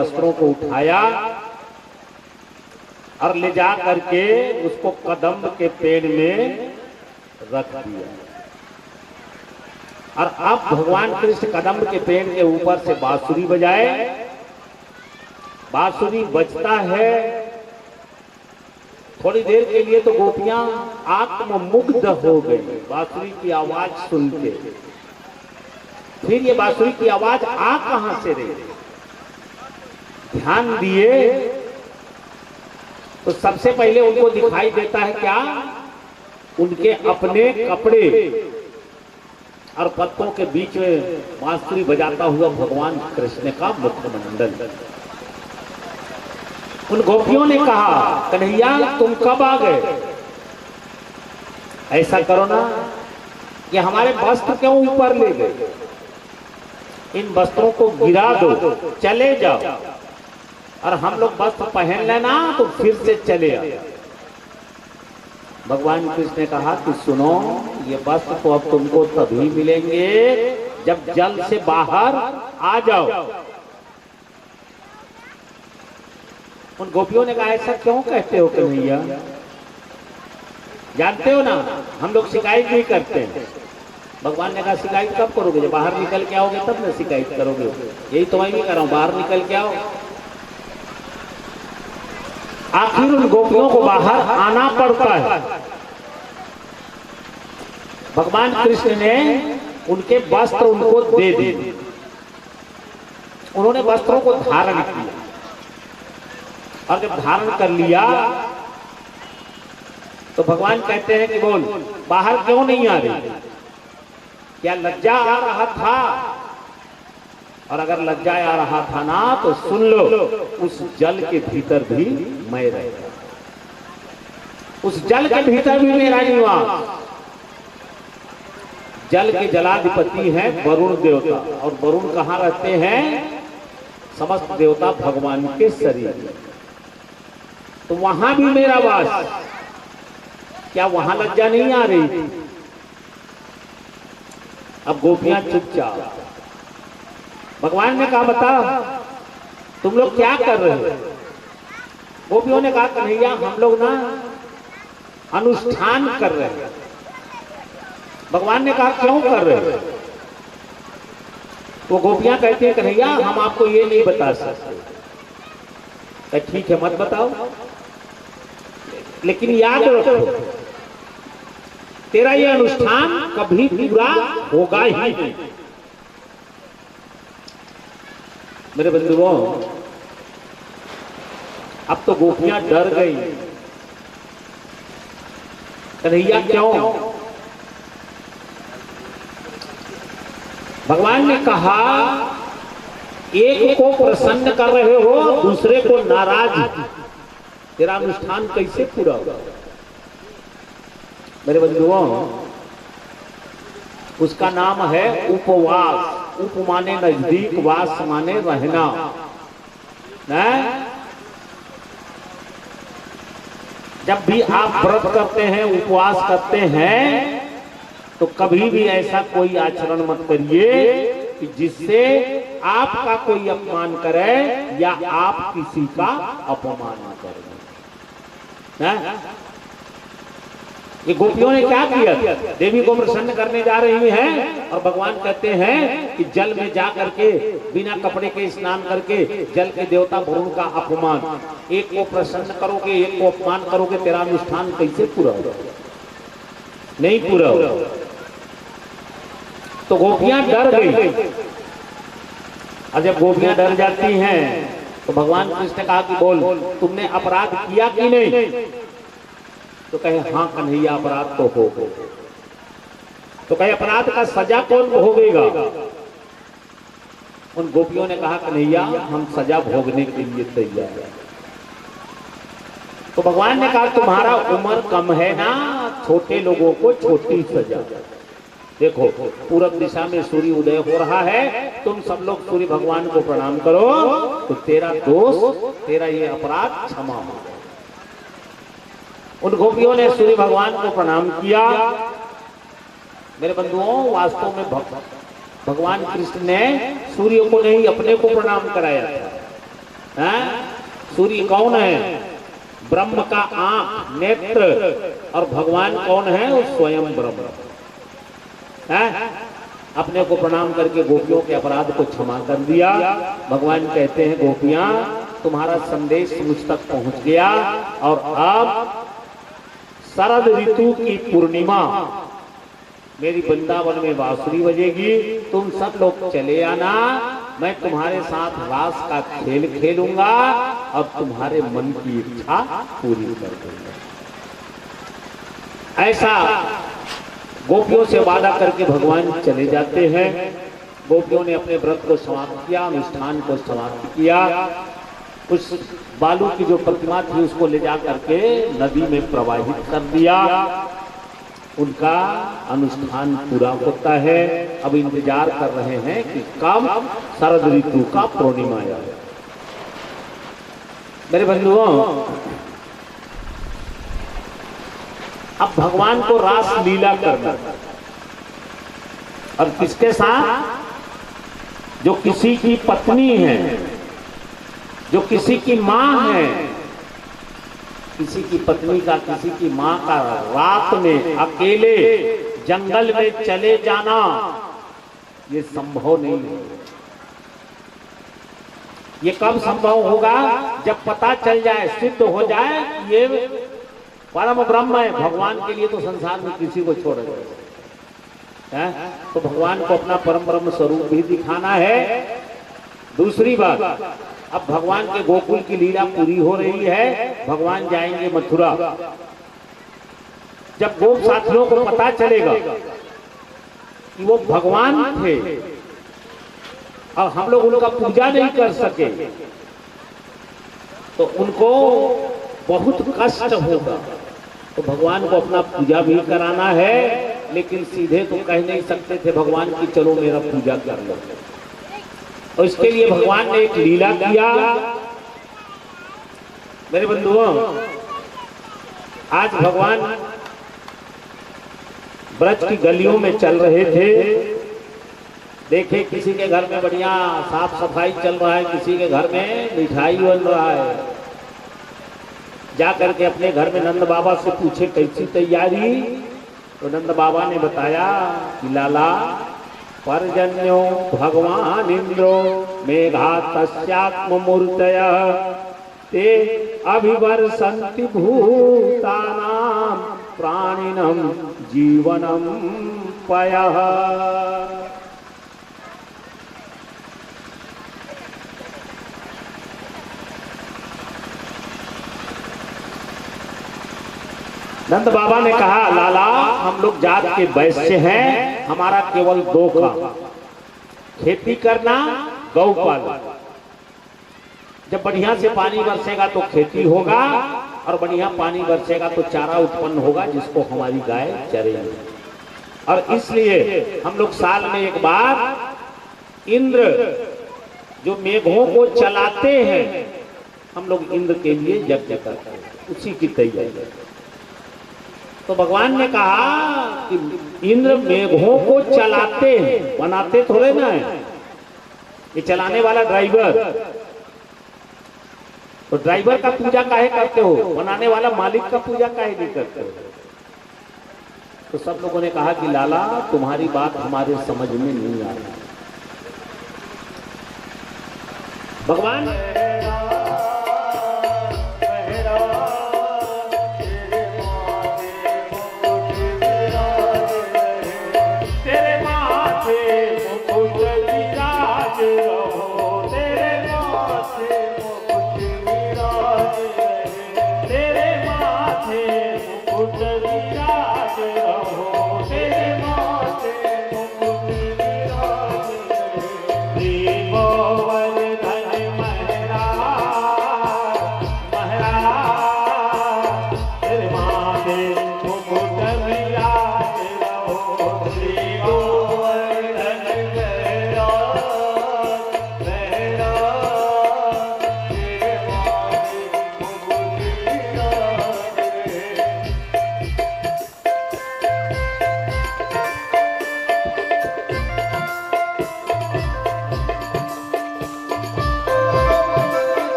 वस्त्रों को उठाया और ले जा करके उसको कदम्ब के पेड़ में रख दिया। और अब भगवान कृष्ण कदम्ब के पेड़ के ऊपर से बांसुरी बजाए। बांसुरी बजता है, थोड़ी देर के लिए तो गोपियां आत्ममुग्ध हो गई बांसुरी की आवाज सुन के। फिर ये बांसुरी की आवाज आ कहां से रही, ध्यान दिए तो सबसे पहले उनको दिखाई देता है क्या, उनके अपने कपड़े और पत्तों के बीच में बांसुरी बजाता हुआ भगवान कृष्ण का मुखमंडल। उन गोपियों ने कहा, कन्हैया तुम कब आ गए? ऐसा करो ना, ये हमारे वस्त्र क्यों ऊपर ले गए? इन वस्त्रों को गिरा दो, चले जाओ, और हम लोग वस्त्र पहन लेना तो फिर से चले आओ। भगवान कृष्ण ने कहा कि सुनो, ये वस्त्र तो अब तुमको तभी मिलेंगे जब जल से बाहर आ जाओ। उन गोपियों ने कहा, ऐसा क्यों कहते हो कन्हैया? जानते हो ना हम लोग शिकायत नहीं करते हैं। भगवान ने कहा, शिकायत कब करोगे? जब बाहर निकल के आओगे तब ना शिकायत करोगे। यही तो मैं भी कर रहा हूं, बाहर निकल के आओ। आखिर उन गोपियों को बाहर आना पड़ता है। भगवान कृष्ण ने उनके वस्त्र उनको दे दिए, उन्होंने वस्त्रों को धारण किया, और जब धारण कर लिया तो भगवान कहते हैं कि बोल, बाहर क्यों नहीं आ रही? क्या लज्जा आ रहा था? और अगर लज्जा आ रहा था ना तो सुन लो, उस जल के भीतर भी मैं रहता, उस जल के भीतर भी मेरा निवास। जल के जलाधिपति हैं वरुण देवता, और वरुण कहाँ रहते हैं? समस्त देवता भगवान के शरीर में, तो वहां भी मेरा वास। क्या वहां लज्जा नहीं आ रही थी? अब गोपियां चुपचाप। भगवान ने कहा, बता तुम लोग क्या कर रहे हो? गोपियों ने कहा, कन्हैया हम लोग ना अनुष्ठान कर रहे हैं। भगवान ने कहा, क्यों कर रहे हो? वो गोपियां कहती हैं, कन्हैया हम आपको ये नहीं बता सकते। ठीक है मत बताओ, लेकिन याद रखो तेरा ये अनुष्ठान कभी पूरा होगा ही नहीं। मेरे बंधुओं, अब तो गोपियां डर गई। कन्हैया क्यों? भगवान ने कहा, एक को प्रसन्न कर रहे हो, दूसरे को नाराज, तेरा अनुष्ठान कैसे पूरा होगा? मेरे बंधुओं, उसका नाम है उपवास। उप माने नजदीक, वास माने रहना। जब भी आप व्रत करते हैं, उपवास करते हैं, तो कभी भी ऐसा कोई आचरण मत करिए कि जिससे आपका कोई अपमान करे या आप किसी का अपमान करें। ये गोपियों ने क्या किया? देवी को प्रसन्न करने जा रही हैं, और भगवान कहते हैं कि जल में जा करके बिना कपड़े के स्नान करके जल के देवता वरुण का अपमान। एक को प्रसन्न करोगे, एक को अपमान करोगे, तेरा अनुष्ठान कैसे पूरा होगा? नहीं पूरा होगा। तो गोपियां डर गई, और जब गोपियां डर जाती हैं तो भगवान कृष्ण ने कहा कि बोल, तुमने अपराध किया कि नहीं? तो कहे, हाँ कन्हैया अपराध तो हो गए। तो कहे, अपराध का सजा कौन भोगेगा? उन गोपियों ने कहा, कन्हैया हम सजा भोगने के लिए तैयार हैं। तो भगवान ने कहा, तुम्हारा उम्र कम है ना, छोटे लोगों को छोटी सजा। देखो पूरब दिशा में सूर्य उदय हो रहा है, तुम सब लोग सूर्य भगवान को प्रणाम करो, तो तेरा दोष, तेरा ये अपराध क्षमा हो गया। उन गोपियों ने सूर्य भगवान को प्रणाम किया। मेरे बंधुओं, वास्तव में भगवान कृष्ण ने सूर्य को नहीं अपने को प्रणाम कराया था। हैं? सूर्य कौन है? ब्रह्म का आंख, नेत्र। और भगवान कौन है? वो स्वयं ब्रह्म है। अपने को प्रणाम करके गोपियों के अपराध को क्षमा कर दिया। भगवान कहते हैं, गोपियां तुम्हारा संदेश मुझ तक पहुंच गया और अब शरद ऋतु की पूर्णिमा मेरी वृंदावन में बांसुरी बजेगी, तुम सब लोग चले आना, मैं तुम्हारे साथ रास का खेल खेलूंगा और तुम्हारे मन की इच्छा पूरी कर दूंगा। ऐसा गोपियों से वादा करके भगवान चले जाते हैं। गोपियों ने अपने व्रत को समाप्त किया, अनुष्ठान को समाप्त किया। उस बालू की जो प्रतिमा थी उसको ले जा करके नदी में प्रवाहित कर दिया। उनका अनुष्ठान पूरा होता है। अब इंतजार कर रहे हैं कि कब शरद ऋतु का पूर्णिमा आए। मेरे बंधुओं, अब भगवान को रास लीला करना और किसके साथ? जो किसी की पत्नी है, जो किसी की मां है। किसी की पत्नी का, किसी की मां का रात में अकेले जंगल में चले जाना ये संभव नहीं है। ये कब संभव होगा? जब पता चल जाए, सिद्ध हो जाए ये परम ब्रह्म है। भगवान के लिए तो संसार में किसी को छोड़ है, तो भगवान को अपना परम ब्रह्म स्वरूप भी दिखाना है। दूसरी बात, अब भगवान के गोकुल की लीला पूरी हो रही है, भगवान जाएंगे मथुरा। जब गोप साथियों को पता चलेगा कि वो भगवान थे और हम लोग उनका पूजा नहीं कर सके, तो उनको बहुत कष्ट होगा। तो भगवान को अपना पूजा भी कराना है, लेकिन सीधे तो कह नहीं सकते थे भगवान की चलो मेरा पूजा कर लो। और इसके लिए भगवान ने एक लीला किया। मेरे बंधुओं, आज भगवान ब्रज की गलियों में चल रहे थे। देखे किसी के घर में बढ़िया साफ सफाई चल रहा है, किसी के घर में मिठाई बन रहा है। जा करके अपने घर में नंद बाबा से पूछे कैसी तैयारी, तो नंद बाबा ने बताया कि लाला पर्जन्यो भगवान इंद्रो मेघा तस्यात्म मूर्तयः ते अभिवर्षन्ति भूतानां प्राणिनं जीवनं पयः। नंद बाबा ने कहा, लाला हम लोग जात के वैश्य हैं, हमारा केवल दो काम, खेती करना, गौ पालन। जब बढ़िया से पानी बरसेगा तो खेती होगा और बढ़िया पानी बरसेगा तो चारा उत्पन्न होगा जिसको हमारी गाय चरेगी। और इसलिए हम लोग साल में एक बार इंद्र जो मेघों को चलाते हैं, हम लोग इंद्र के लिए यज्ञ करते हैं, उसी की तैयारी। तो भगवान ने कहा कि इंद्र मेघों को चलाते हैं, बनाते थोड़े ना है। ये चलाने वाला ड्राइवर, तो ड्राइवर का पूजा काहे करते हो? बनाने वाला मालिक का पूजा काहे नहीं करते हो? तो सब लोगों ने कहा कि लाला तुम्हारी बात हमारे समझ में नहीं आ रही। भगवान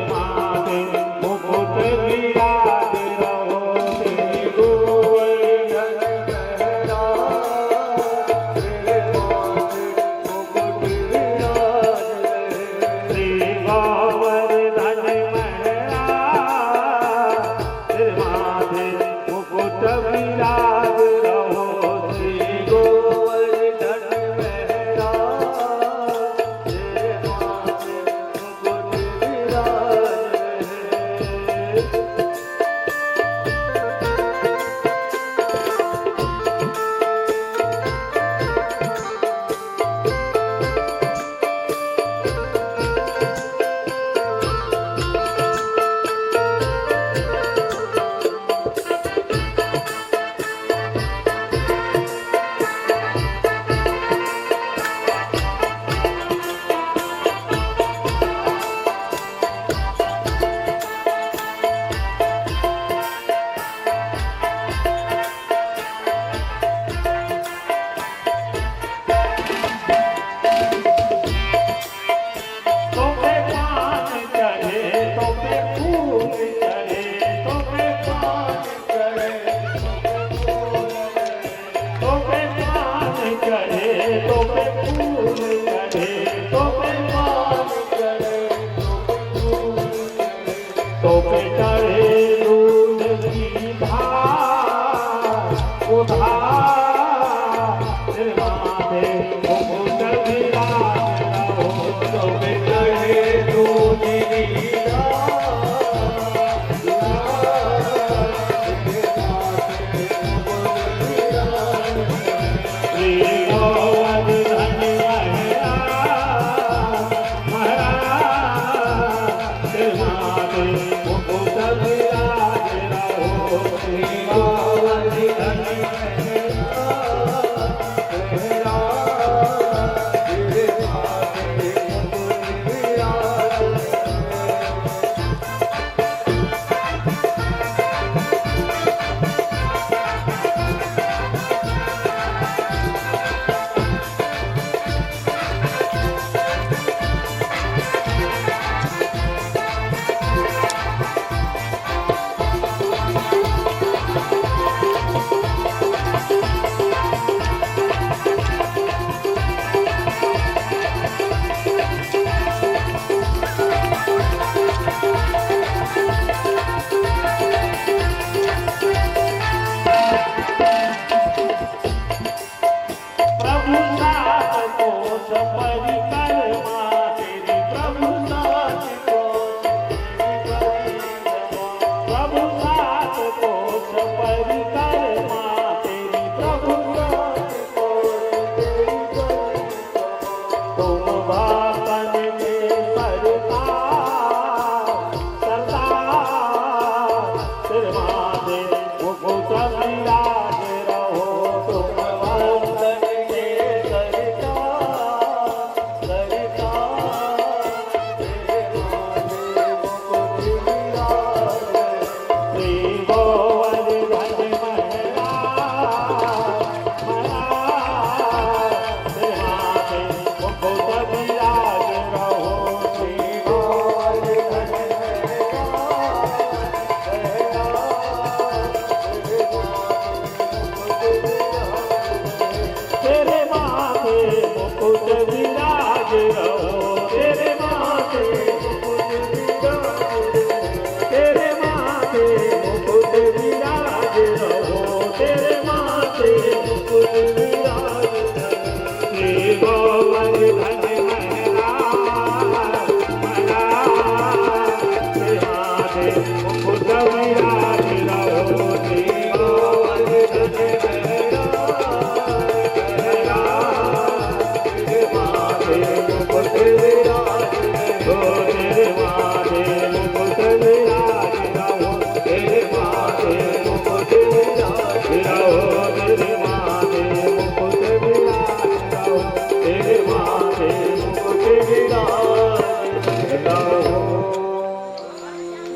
माथे मुकुट विराज रहो श्री गोवर्धन महराज। श्री गोवर्धन महराज सिर माथे मुकुट विराज रहो श्री गोवर्धन महराज सिर माथे मुकुट विराज।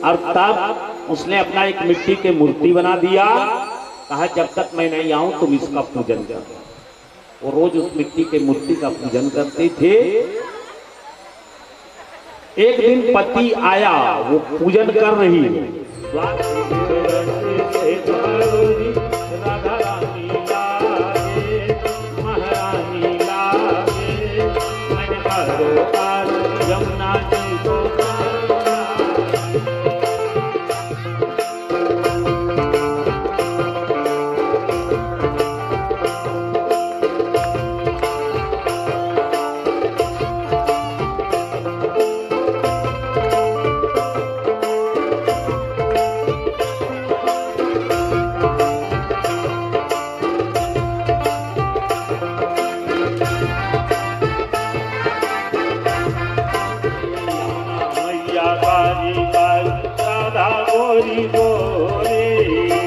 और तब उसने अपना एक मिट्टी की मूर्ति बना दिया, कहा जब तक मैं नहीं आऊं तुम इसका पूजन करो। वो रोज उस मिट्टी के मूर्ति का पूजन करते थे। एक दिन पति आया, वो पूजन कर रही है। राधा रानी लागे, महारानी लागे, मन करो पार यमुना जी को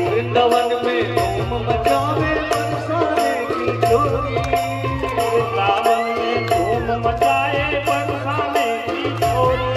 वृंदावन में धूम मचावे बरसाने की चोरी, वृंदावन में धूम मचाए बरसाने की चोरी।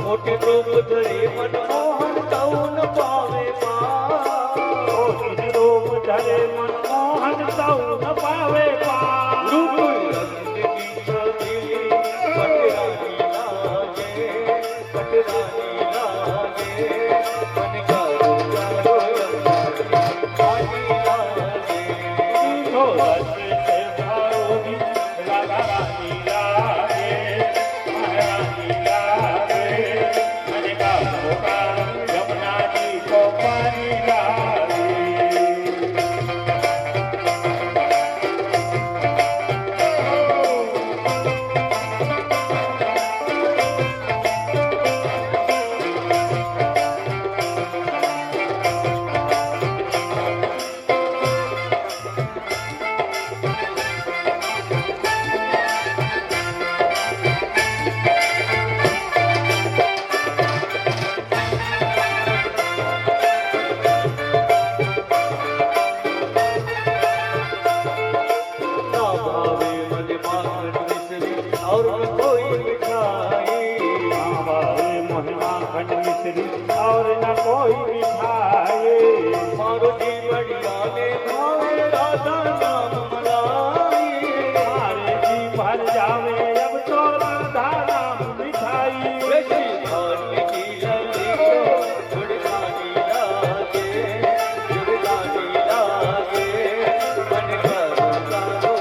मोटे रूप धरे मनमोहन तऊ न पावे मोटे रूप धरे मनमोहन तऊ न पावे रूप जिंदगी चौधरी पटरानी लागे, पटरानी लागे, मन करो पानी लागे, रस से भारोगी राधा रानी लागे, महारानी लागे, मन करो पार यमुना जी को पानी लागे। और न कोई मिठाई, हमारे महिमा खंड मिश्री और न कोई मिठाई। मारो जी बढ़िया ने भावे राधा नाम मलाई, हमारे जी भर जावे अब तो राधा नाम मिठाई। वैसी धान्य की लगी को जुड़गानी लागे, जुड़गानी लागे, मन करो करो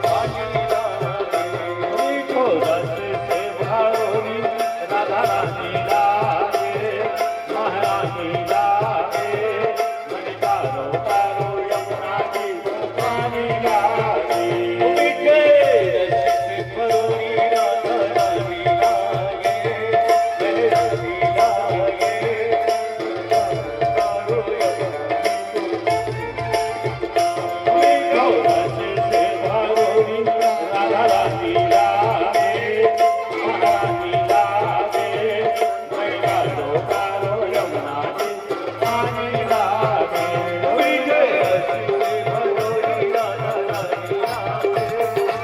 पानी लागे, मीठो रस से भारोगी राधा रानी लागे, महारानी लागे, मन कारो कारो यमुना जी को पानी लागे। मीठे रस से भरोरी राधा रानी लागे, रानी लागे, करो मीठो रस से भारोगी राधा रानी लागे, महारानी लागे, मन कारो कारो यमुना जी को पानी लागे। मीठे रस से भरोरी राधा रानी लागे, रानी लागे,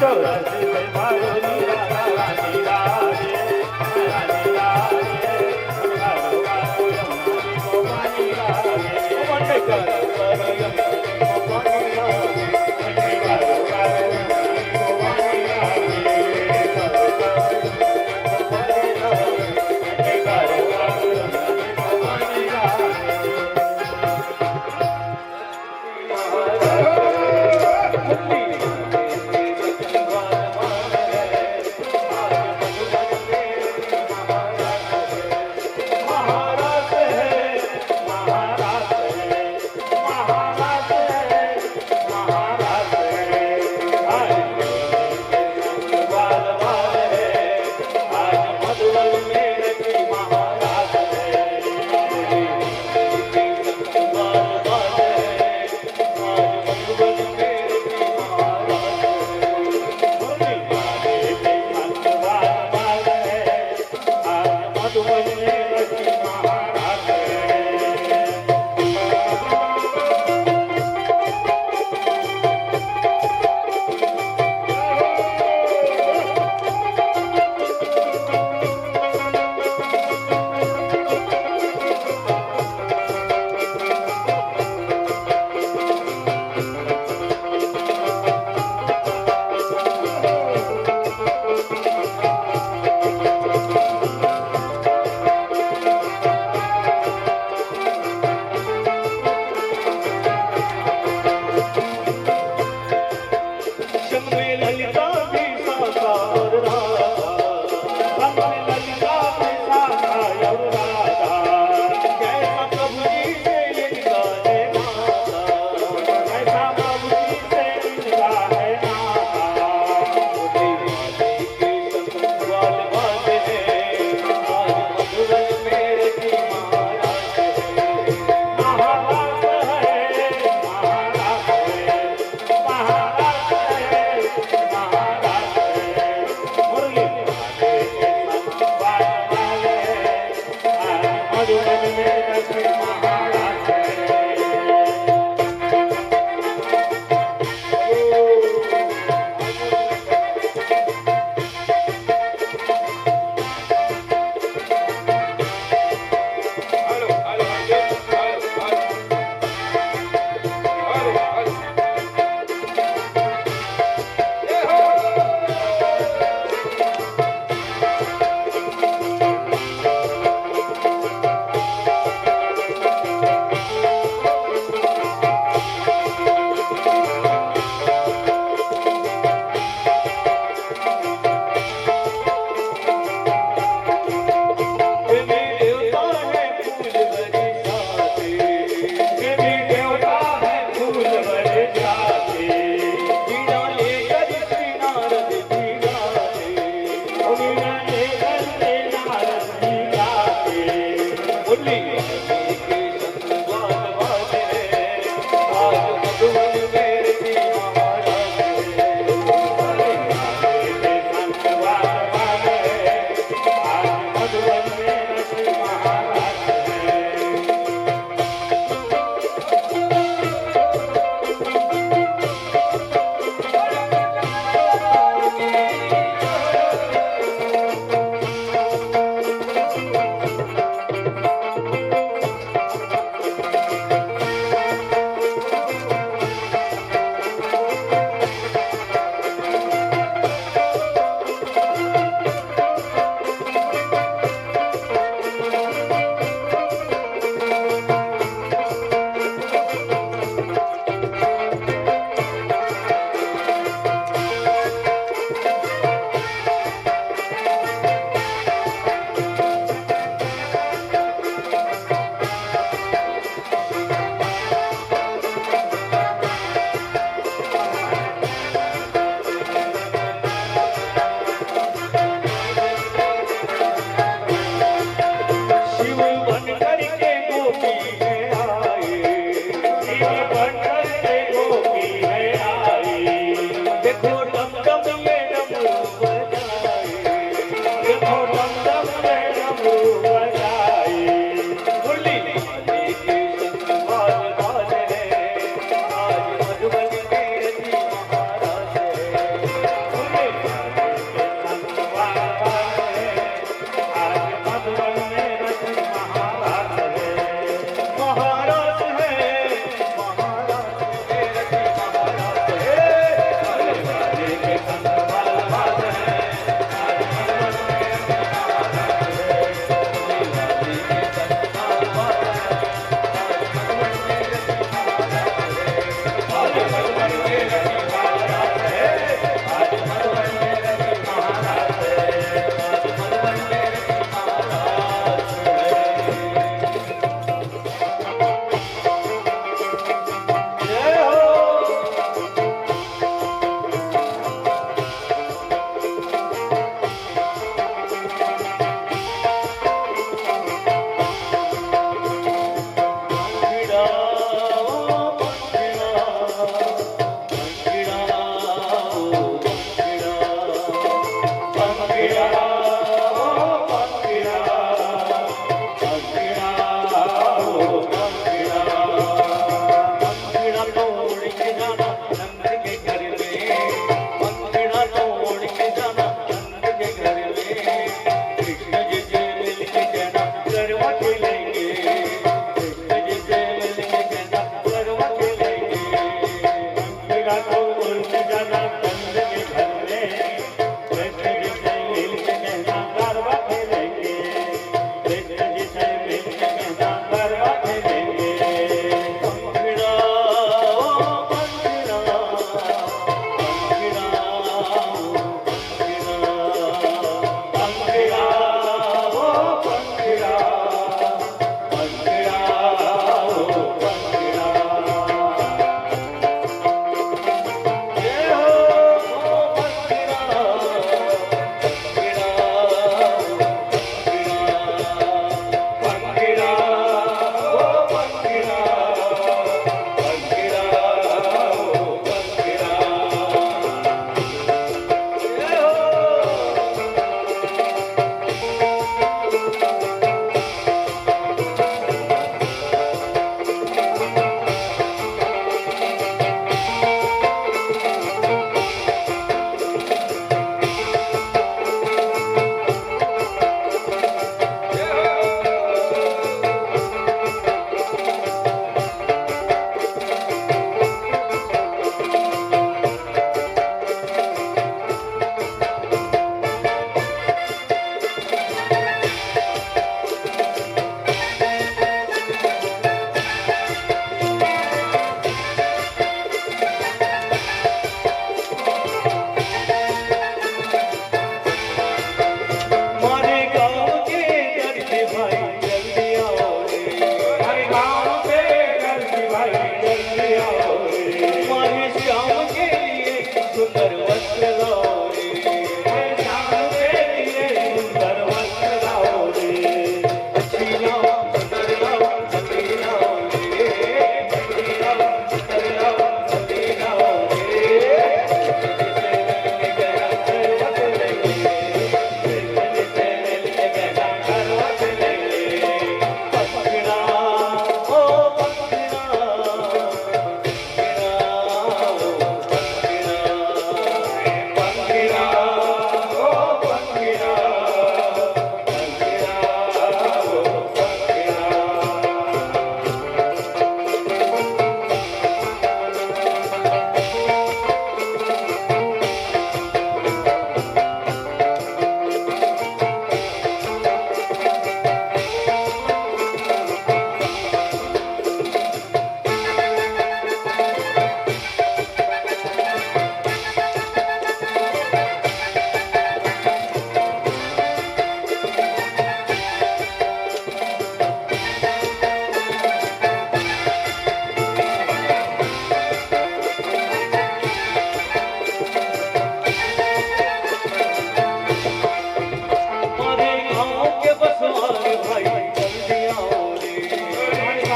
करो रस से भारोगी राधा रानी लागे, महारानी लागे, मन कारो कारो यमुना जी को पानी लागे। मन करो करो पानी लागे, महाराज है, महाराज है, महाराज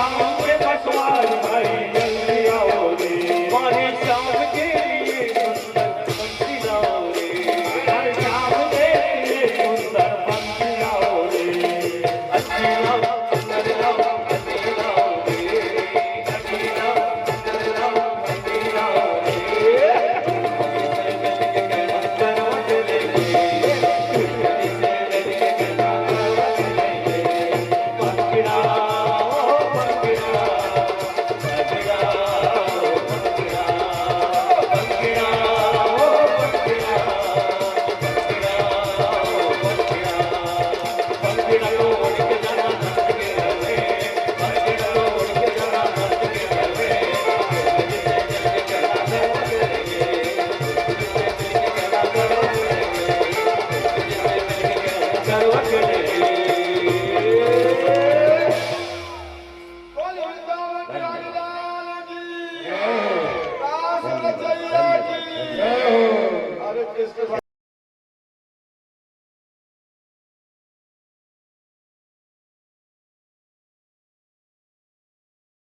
शाम के पटवार भाई जल्दी आओ रे हमारे शाम के लिए सुंदर पंछी लाओ रे हर शाम के लिए सुंदर पंछी लाओ रे अच्छी लाओ सुंदर लाओ अच्छी लाओ रे अच्छी लाओ सुंदर लाओ अच्छी लाओ रे अरे किसके